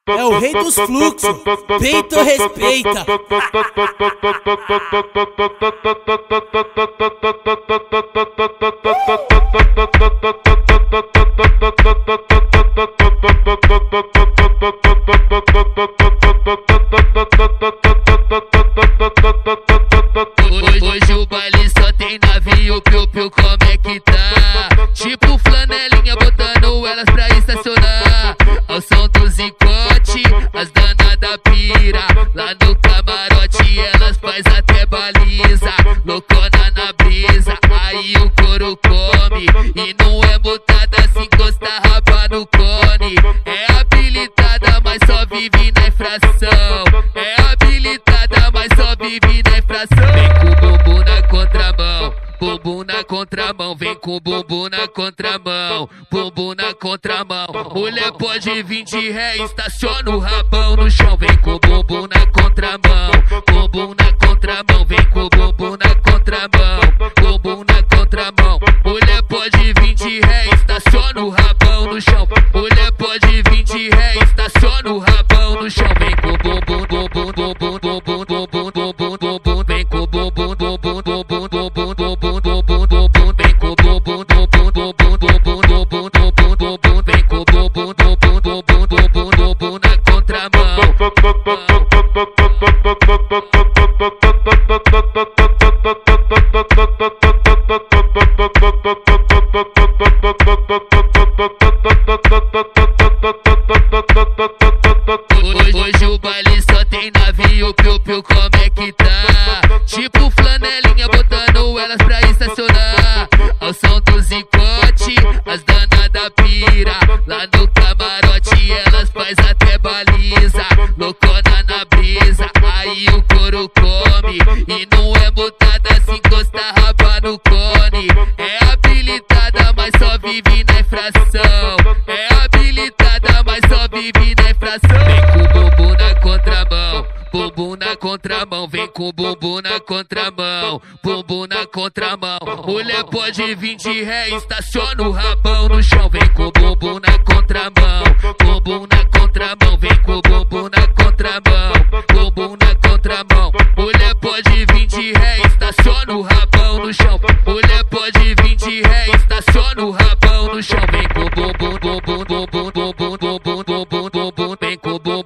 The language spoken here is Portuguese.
É o rei dos fluxos, peito respeita. Hoje o baile só tem navio, piu-piu, como é que tá? Tipo flanelinha botando elas pra estacionar. Ao som do zicote, as danadas pira. Lá no camarote elas faz até baliza. Loucona na brisa, aí o couro come. E não é mutada se encostar raba no cone. É habilitada, mas só vive na infração. É habilitada, mas só vive na infração. Vem com o bumbum na contramão, bumbum na contramão. Vem com o bumbum na contramão, bumbum na contramão. Mulher pode vir de ré, estaciona o rabão no chão. Vem com o bumbum na contramão, bumbum na contramão. Vem com o bumbum na contramão, bumbum na contramão. Mulher pode vir de ré, estaciona o rabão no chão. Mulher pode vir de ré, estaciona o rabão no chão. Vem com o bumbum, bumbum, bumbum, bumbum, bumbum, bumbum, bumbum. Vem com o bumbum, bumbum, bumbum, bumbum, bumbum, bumbum, bumbum. Vem com o bumbum, bumbum, bumbum, bumbum, bumbum, bumbum, bumbum. Vem com o bumbum, bumbum, bumbum, bumbum, bumbum na contramão. Hoje o baile só tem navio, piu-piu, como é que tá? Tipo flanelinha botando elas pra estacionar. Ao som do zicote, as danadas pira. Lá no camarote elas faz até baliza. Loucona na brisa, aí o couro come. E não é mutada se encostar raba no cone. É habilitada, mas só vive na infração. É habilitada, mas só vive na infração. Vem com o bumbum na contramão, bumbum na contramão. Vem com o bumbum na contramão, bumbum na contramão. Mulher pode vir de ré, estaciona o rabão no chão. Vem com o bumbum na contramão, bumbum na contramão. Vem com o bumbum na contramão, bumbum na contramão. Mulher pode vir de ré, estaciona o rabão no chão. Mulher pode vir de ré, estaciona o rabão no chão. Vem com o bumbum, bumbum, bumbum, bumbum, bumbum, bumbum, bumbum. Vem com o bumbum.